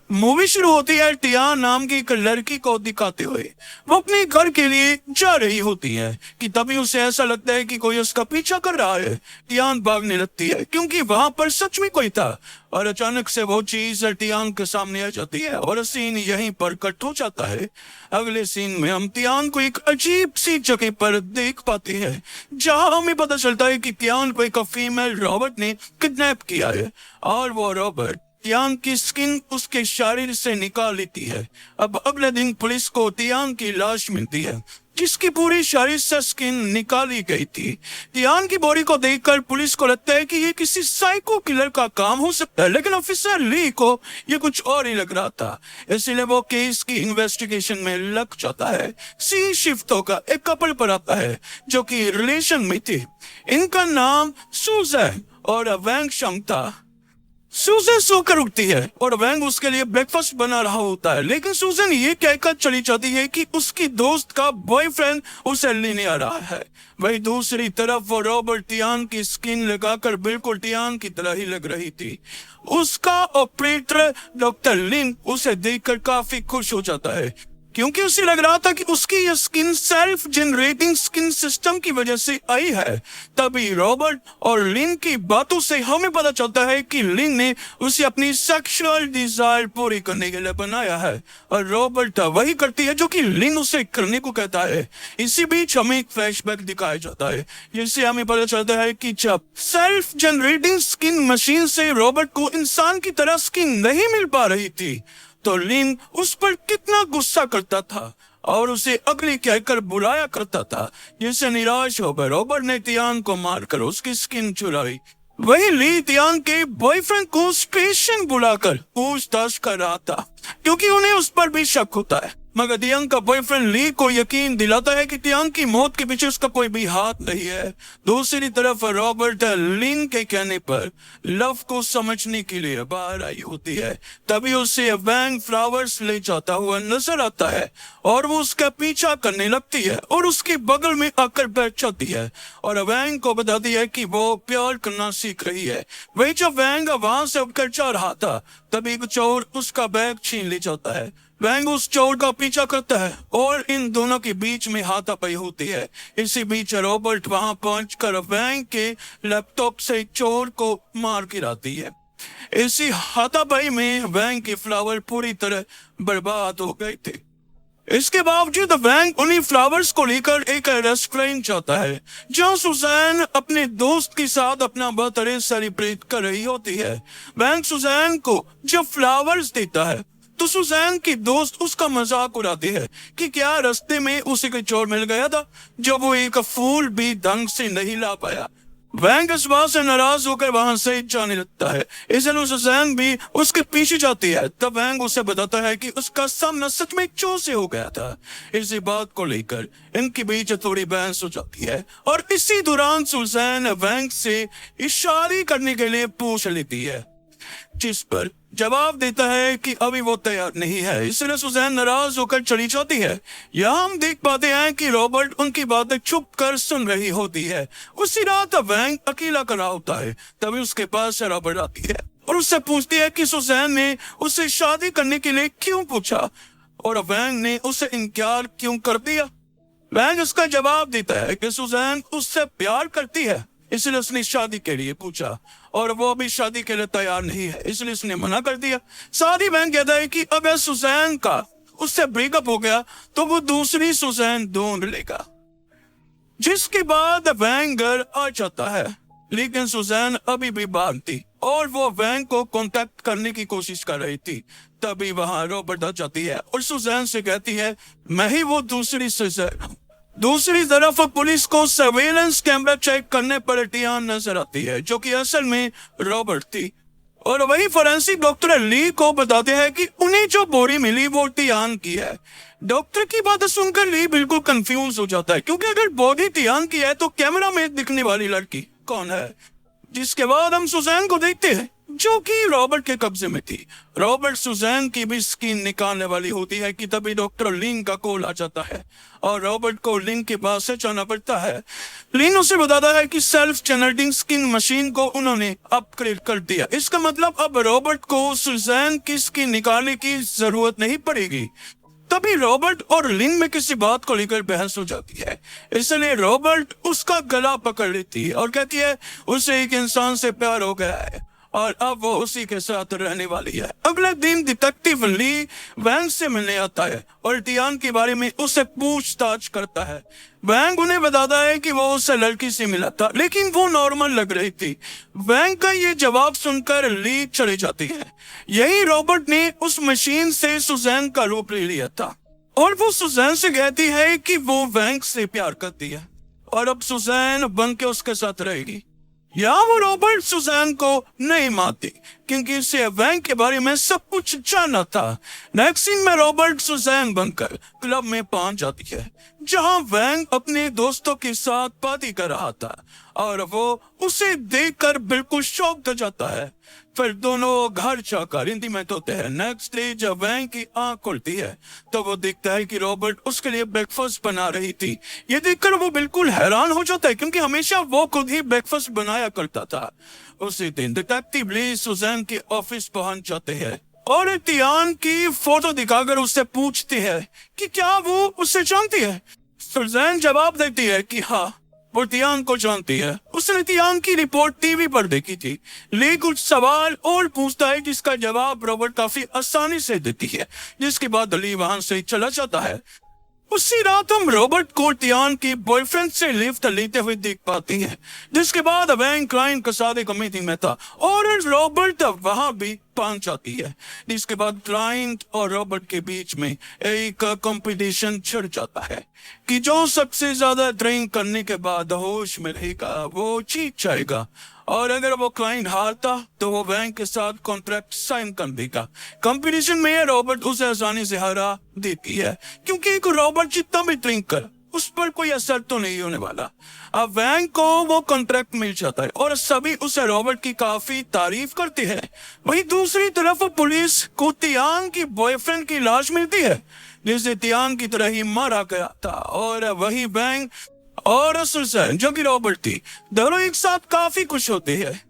Movie शुरू होती है टियान नाम की एक लड़की को दिखाते हुए। वो अपने घर के लिए जा रही होती है कि तभी उसे ऐसा लगता है कि कोई उसका पीछा कर रहा है। टियान भागने लगती है क्योंकि वहां पर सच में कोई था, और अचानक से वो चीज टियान के सामने आ जाती है और सीन यहीं पर कट हो जाता है। अगले सीन में हम टियान को एक अजीब सी जगह पर देख पाते हैं, जहां हमें पता चलता है कि टियान को एक फीमेल रॉबर्ट ने किडनैप किया है, और वो रॉबर्ट टियान की स्किन उसके शरीर से निकाल लेती है। अब अगले दिन पुलिस को टियान की लाश मिलती है, जिसकी पूरी शरीर से स्किन निकाली गई थी। टियान की बॉडी को देखकर पुलिस को लगता है कि ये किसी साइको किलर का काम हो सकता है, लेकिन ऑफिसर ली को ये कुछ और ही लग रहा था, इसलिए वो केस की इन्वेस्टिगेशन में लग जाता है। सी शिफ्टों का एक कपल पर आता है जो कि रिलेशन में थे। इनका नाम सुजैन और वैंग शंग था। सूजन सोकर उठती है और वैंग उसके लिए ब्रेकफास्ट बना रहा होता है, लेकिन सूजन ये कहकर चली जाती है कि उसकी दोस्त का बॉयफ्रेंड उसे लेने आ रहा है। वही दूसरी तरफ वो रॉबर्ट टियान की स्किन लगाकर बिल्कुल टियान की तरह ही लग रही थी। उसका ऑपरेटर डॉक्टर लिन उसे देखकर काफी खुश हो जाता है, क्योंकि उसे लग रहा था कि उसकी यह skin self generating skin system की वजह से आई है। तभी रॉबर्ट और लिन की बातों से हमें पता चलता है कि लिन ने उसे अपनी सेक्सुअल डिजायर पूरी करने के लिए बनाया है, और रॉबर्ट वही करती है जो कि लिन उसे करने को कहता है। इसी बीच हमें एक फ्लैशबैक दिखाया जाता है, जिससे हमें पता चलता है कि जब सेल्फ जनरेटिंग स्किन मशीन से रॉबर्ट को इंसान की तरह स्किन नहीं मिल पा रही थी, तो लिन उस पर कितना गुस्सा करता था और उसे अगली कहकर बुलाया करता था, जिससे निराश होकर रॉबर्ट ने टियान को मारकर उसकी स्किन चुराई। वही ली टियान के बॉयफ्रेंड को स्टेशन बुलाकर पूछताछ कर रहा था, क्योंकि उन्हें उस पर भी शक होता है। मगर टियान का बॉयफ्रेंड ली को यकीन दिलाता है कि टियान की मौत के पीछे उसका कोई भी हाथ नहीं है। दूसरी तरफ रॉबर्ट लिन के कहने पर लव को समझने के लिए बाहर आई होती है। तभी उसे वैंग फ्लावर्स ले जाता हुआ नजर आता है और वो उसका पीछा करने लगती है और उसके बगल में आकर बैठ जाती है और वैंग को बताती है कि वो प्यार करना सीख रही है। वही जब वैंग वहां से उठकर जा रहा था, तभी एक चोर उसका बैग छीन ले जाता है। वैंग उस चोर का पीछा करता है और इन दोनों के बीच में हाथापाई होती है। इसी बीच रॉबर्ट वहां पहुंचकर वैंग के लैपटॉप से चोर को मार गिराती है। इसी हाथापाई में वैंग के फ्लावर पूरी तरह बर्बाद हो गए थे। इसके बावजूद वैंग उन्हीं फ्लावर्स को लेकर एक रेस्टोरेंट जाता है, जहां सुजैन अपने दोस्त के साथ अपना बर्थडे सेलिब्रेट कर रही होती है। वैंग सुजैन को जब फ्लावर्स देता है तो सुजैन की दोस्त उसका मजाक उड़ाती है कि क्या रास्ते में उसे कोई चोर मिल गया था जब वो एक फूल भी ढंग से नहीं ला पाया। वैंग इस बात से नाराज होकर वहां से जाने लगता है, इसलिए सुजैन भी उसके पीछे जाती है। तब वैंग उसे बताता है कि उसका सामना सच में एक चोर से हो गया था। इसी बात को लेकर इनके बीच थोड़ी बहस हो जाती है और इसी दौरान सुजैन वैंग से इशारे करने के लिए पूछ लेती है, जिस पर जवाब देता है कि अभी वो तैयार नहीं है, इसलिए सुजैन नाराज होकर चली जाती है। यहाँ हम देख पाते हैं कि रॉबर्ट उनकी बातें छुप कर सुन रही होती है। उसी रात वैंग अकेला खड़ा होता है, तभी उसके पास रॉबर्ट आती है और उससे पूछती है कि सुजैन ने उससे शादी करने के लिए क्यों पूछा और वैंग ने उसे इनकार क्यों कर दिया। वैंग उसका जवाब देता है कि सुजैन उससे प्यार करती है, इसलिए उसने शादी के लिए पूछा और वो अभी शादी के लिए तैयार नहीं है, इसलिए उसने मना कर दिया। साथ ही वैंग कहता है कि अगर सुजैन का उससे ब्रेकअप हो गया तो वो दूसरी सुजैन ढूंढ लेगा। जिसके बाद वैंग घर आ जाता है, लेकिन सुजैन अभी भी बाहर थी और वो वैंग को कांटेक्ट करने की कोशिश कर रही थी। तभी वहां रॉबर्ट आ जाती है और सुजैन से कहती है, मैं ही वो दूसरी सुजैन। दूसरी तरफ पुलिस को सर्वेलेंस कैमरा चेक करने पर टियान नजर आती है, जो कि असल में रॉबर्ट थी। और वही फोरेंसिक डॉक्टर ली को बताते हैं कि उन्हें जो बॉडी मिली वो टियान की है। डॉक्टर की बात सुनकर ली बिल्कुल कंफ्यूज हो जाता है, क्योंकि अगर बॉडी टियान की है तो कैमरा में दिखने वाली लड़की कौन है। जिसके बाद हम सुजैन को देखते हैं, जो कि रॉबर्ट के कब्जे में थी। रॉबर्ट सुजैन की भी स्किन निकालने वाली होती है कि तभी डॉक्टर लिन का कॉल आ जाता है और रॉबर्ट को लिन के पास से जाना पड़ता है। लिन उसे बताता है कि सेल्फ जनरेटिंग स्किन मशीन को उन्होंने अपग्रेड कर दिया। इसका मतलब अब रॉबर्ट को सुजैन की स्किन निकालने की जरूरत नहीं पड़ेगी। तभी रॉबर्ट और लिन में किसी बात को लेकर बहस हो जाती है, इसलिए रॉबर्ट उसका गला पकड़ लेती है और कहती है उसे एक इंसान से प्यार हो गया है और अब वो उसी के साथ रहने वाली है। अगले दिन डिटेक्टिव ली वैंग से मिलने आता है और टियान के बारे में उससे पूछताछ करता है। वैंग उन्हें बताता है कि वो उससे लड़की से मिला था लेकिन वो नॉर्मल लग रही थी। वैंग का ये जवाब सुनकर ली चली जाती है। यही रॉबर्ट ने उस मशीन से सुजैन का रूप ले लिया था और वो सुजैन से कहती है कि वो वैंग से प्यार करती है और अब सुजैन बन के उसके साथ रहेगी। या वो रॉबर्ट सुजैन को नहीं मानती क्योंकि उसे वैंग के बारे में सब कुछ जानना था। नेक्स्ट सीन में रॉबर्ट सुजैन बनकर क्लब में पहुंच जाती है जहां वैंग अपने दोस्तों के साथ पार्टी कर रहा था और वो उसे देखकर बिल्कुल शॉक हो जाता है। फिर दोनों घर जाकर इंटीमेट होते हैं। नेक्स्ट डे जब वैंग की आंख खुलती है तो वो देखता है कि रॉबर्ट उसके लिए ब्रेकफास्ट बना रही थी। ये देखकर वो बिल्कुल हैरान हो जाता है क्योंकि हमेशा वो खुद ही ब्रेकफास्ट बनाया करता था। उसी दिन डिटेक्टिव ली सुजैन के ऑफिस पहुंच जाते हैं और टियान की फोटो दिखाकर उससे पूछती है कि क्या वो उससे जानती है। सुजैन जवाब देती है कि हाँ, वो टियान को जानती है। उसने टियान की रिपोर्ट टीवी पर देखी थी। ली कुछ सवाल और पूछता है जिसका जवाब रॉबर्ट काफी आसानी से देती है, जिसके बाद ली वहां से चला जाता है। उसी रात हम रॉबर्ट को टियान की बॉयफ्रेंड से लिफ्ट लेते हुए देख पाती हैं, जिसके बाद वैंग क्लाइंट का सादे का मीटिंग में था और रॉबर्ट वहां भी पहुंच जाती है। जिसके बाद क्लाइंट और रॉबर्ट के बीच में एक कंपटीशन छिड़ जाता है कि जो सबसे ज्यादा ड्रिंक करने के बाद होश में रहेगा वो जीत जाएगा और अगर वो क्लाइंट हारता तो वो वैंग के साथ कॉन्ट्रैक्ट साइन कर देगा। कंपटीशन में रॉबर्ट उसे आसानी से हरा देती है क्योंकि रॉबर्ट जितना भी ड्रिंक कर उस पर कोई असर तो नहीं होने वाला। अब वैंग को वो कॉन्ट्रैक्ट मिल जाता है और सभी उसे रॉबर्ट की काफी तारीफ करते हैं। वहीं दूसरी तरफ पुलिस को टियान की बॉयफ्रेंड की लाश मिलती है जिसे टियान की तरह ही मारा गया था और वही वैंग और सुजैन जो कि रॉबर्ट थी दोनों एक साथ काफी खुश होते हैं।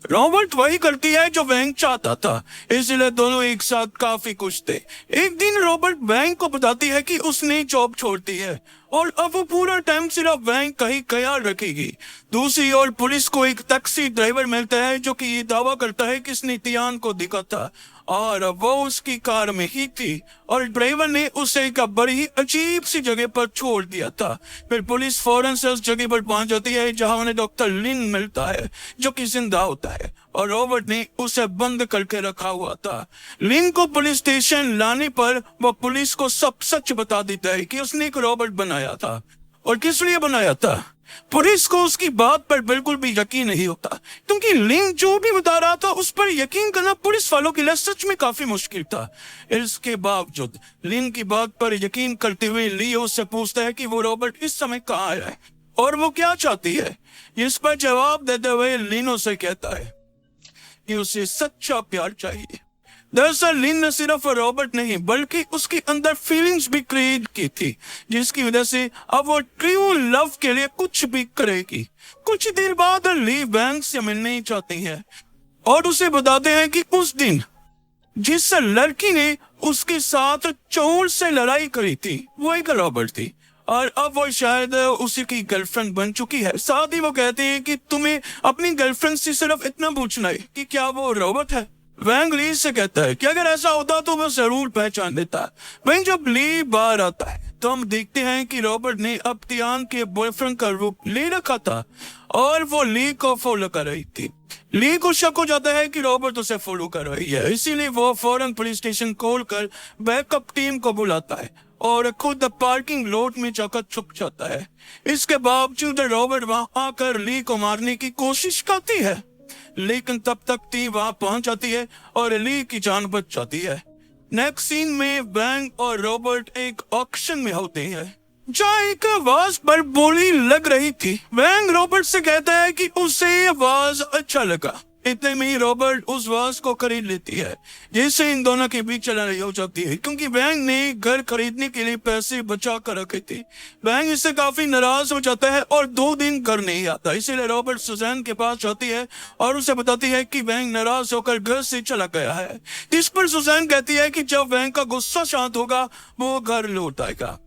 रॉबर्ट वही करती है जो वैंग चाहता था, इसलिए दोनों एक साथ काफी खुश थे। एक दिन रॉबर्ट वैंग को बताती है कि उसने जॉब छोड़ दी है और अब वो पूरा टाइम सिर्फ वैंग का ही ख्याल रखेगी। दूसरी ओर पुलिस को एक टैक्सी ड्राइवर मिलता है जो कि ये दावा करता है कि इसने टियान को देखा था और वो उसकी कार में ही थी और ड्राइवर ने उसे एक बड़ी ही अजीब सी जगह पर छोड़ दिया था। फिर पुलिस फौरन से उस जगह पर पहुंच जाती है जहां उन्हें डॉक्टर लिन मिलता है जो कि जिंदा होता है और रॉबर्ट ने उसे बंद करके रखा हुआ था। लिन को पुलिस स्टेशन लाने पर वो पुलिस को सब सच बता देता है कि उसने एक रॉबर्ट बनाया था और किस लिए बनाया था। पुलिस को उसकी बात पर बिल्कुल भी यकीन नहीं होता क्योंकि लिन जो भी बता रहा था उस पर यकीन करना पुलिस वालों के लिए सच में काफी मुश्किल था। इसके बावजूद लिन की बात पर यकीन करते हुए लियो से पूछता है कि वो रॉबर्ट इस समय कहाँ है और वो क्या चाहती है। इस पर जवाब देते हुए लिन उसे कहता है कि उसे सच्चा प्यार चाहिए। दरअसल लिन ने सिर्फ रॉबर्ट नहीं बल्कि उसके अंदर फीलिंग्स भी क्रिएट की थी जिसकी वजह से अब वो ट्रू लव के लिए कुछ भी करेगी। कुछ देर बाद ली वैंग से मिलने चाहती है और उसे बताते हैं कि उस दिन जिस लड़की ने उसके साथ चोर से लड़ाई करी थी वो एक रॉबर्ट थी और अब वो शायद उसी की गर्लफ्रेंड बन चुकी है। साथ ही वो कहते हैं कि तुम्हें अपनी गर्लफ्रेंड से सिर्फ इतना पूछना है कि क्या वो रॉबर्ट है। वैंग ली से कहता है कि अगर ऐसा होता तो वो जरूर पहचान लेता। वहीं जब ली बाहर आता है तो हम देखते हैं कि रॉबर्ट ने अब टियान के बॉयफ्रेंड का रूप ले रखा था और वो ली को फॉलो कर रही थी। ली को शक हो जाता है कि रॉबर्ट उसे फॉलो कर रही है, इसीलिए वो फौरन पुलिस स्टेशन कॉल कर बैकअप टीम को बुलाता है और खुद पार्किंग लॉट में जाकर छुप जाता है। इसके बावजूद रॉबर्ट वहां आकर ली को मारने की कोशिश करती है लेकिन तब तक टी वहां पहुंच जाती है और ली की जान बच जाती है। नेक्स्ट सीन में वैंग और रॉबर्ट एक ऑक्शन में होते हैं जहाँ एक आवाज पर बोली लग रही थी। वैंग रॉबर्ट से कहता है कि उसे आवाज अच्छा लगा इतने में ही रॉबर्ट उस वास को खरीद लेती है, जिससे इन दोनों के बीच लड़ाई हो जाती है, क्योंकि बैंक ने घर खरीदने के लिए पैसे बचा कर रखे थे। बैंक इससे काफी नाराज हो जाता है और 2 दिन घर नहीं आता। इसीलिए रॉबर्ट सुजैन के पास जाती है और उसे बताती है कि बैंक नाराज होकर घर से चला गया है। इस पर सुजैन कहती है कि जब बैंक का गुस्सा शांत होगा वो घर लौट आएगा।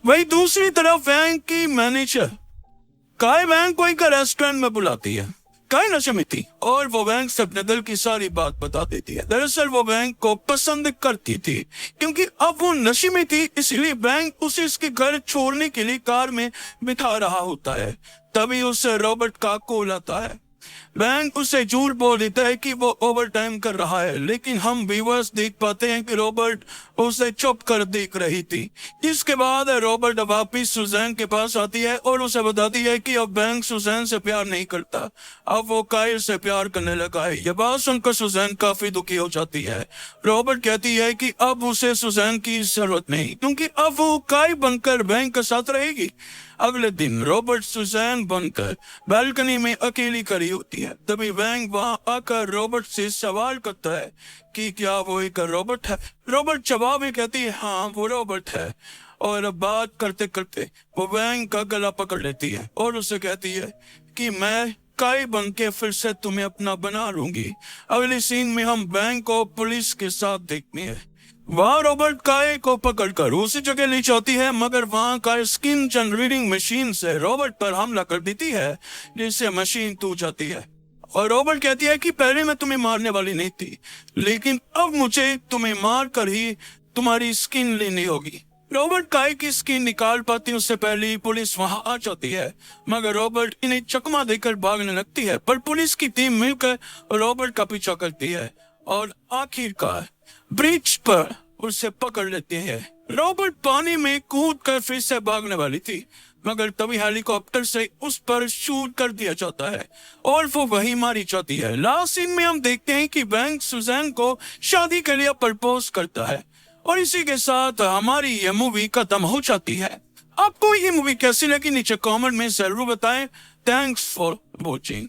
वही दूसरी तरफ बैंक की मैनेजर काय बैंक को एक रेस्टोरेंट में बुलाती है। काय नशे में थी और वो बैंक से अपने दिल की सारी बात बता देती है। दरअसल वो बैंक को पसंद करती थी, क्योंकि अब वो नशे में थी, इसलिए बैंक उसे इसके घर छोड़ने के लिए कार में बिठा रहा होता है। तभी उसे रॉबर्ट का कॉल आता है। बैंक उसे झूठ बोल देता है कि वो ओवर टाइम कर रहा है, लेकिन हम व्यूअर्स देख पाते हैं कि रॉबर्ट उसे चुप कर देख रही थी। इसके बाद रॉबर्ट वापिस सुजैन के पास आती है और उसे बताती है कि अब बैंक सुजैन से प्यार नहीं करता, अब वो कायल से प्यार करने लगा है। यह बात सुनकर सुजैन काफी दुखी हो जाती है। रॉबर्ट कहती है कि अब उसे सुजैन की जरूरत नहीं, क्योंकि अब वो काय बनकर बैंक के साथ रहेगी। अगले दिन रॉबर्ट सुजैन बनकर बालकनी में अकेली खड़ी होती है। तभी बैंक वहां आकर रॉबर्ट से सवाल करता है कि क्या वो एक रॉबर्ट है। रॉबर्ट जवाब में कहती है हाँ वो रॉबर्ट है, और अब बात करते करते वो बैंक का गला पकड़ लेती है और उसे कहती है कि मैं काय बन के फिर से तुम्हें अपना बना लूंगी। अगले सीन में हम बैंक को पुलिस के साथ देखते हैं। वहाँ रॉबर्ट काय को पकड़कर उसी जगह ले जाती है, मगर वहाँ काय स्किन जनरेटिंग मशीन से रॉबर्ट पर हमला कर देती है, जिससे मशीन टूट जाती है। और रॉबर्ट कहती है कि पहले मैं तुम्हें मारने वाली नहीं थी, लेकिन अब मुझे तुम्हें मार कर ही तुम्हारी स्किन लेनी होगी। रॉबर्ट काय की स्किन निकाल पाती उससे पहले ही पुलिस वहां आ जाती है, मगर रॉबर्ट इन्हें चकमा देकर भागने लगती है। पर पुलिस की टीम मिलकर रॉबर्ट का पीछा करती है और आखिरकार ब्रिज पर उसे पकड़ लेते हैं। रॉबर्ट पानी में कूद कर फिर से भागने वाली थी, मगर तभी हेलीकॉप्टर से उस पर शूट कर दिया जाता है और वो वहीं मारी जाती है। लास्ट सीन में हम देखते हैं कि बैंक सुजैन को शादी के लिए प्रपोज करता है, और इसी के साथ हमारी ये मूवी खत्म हो जाती है। आपको ये मूवी कैसी लगी नीचे कमेंट में जरूर बताएं। Thanks for watching.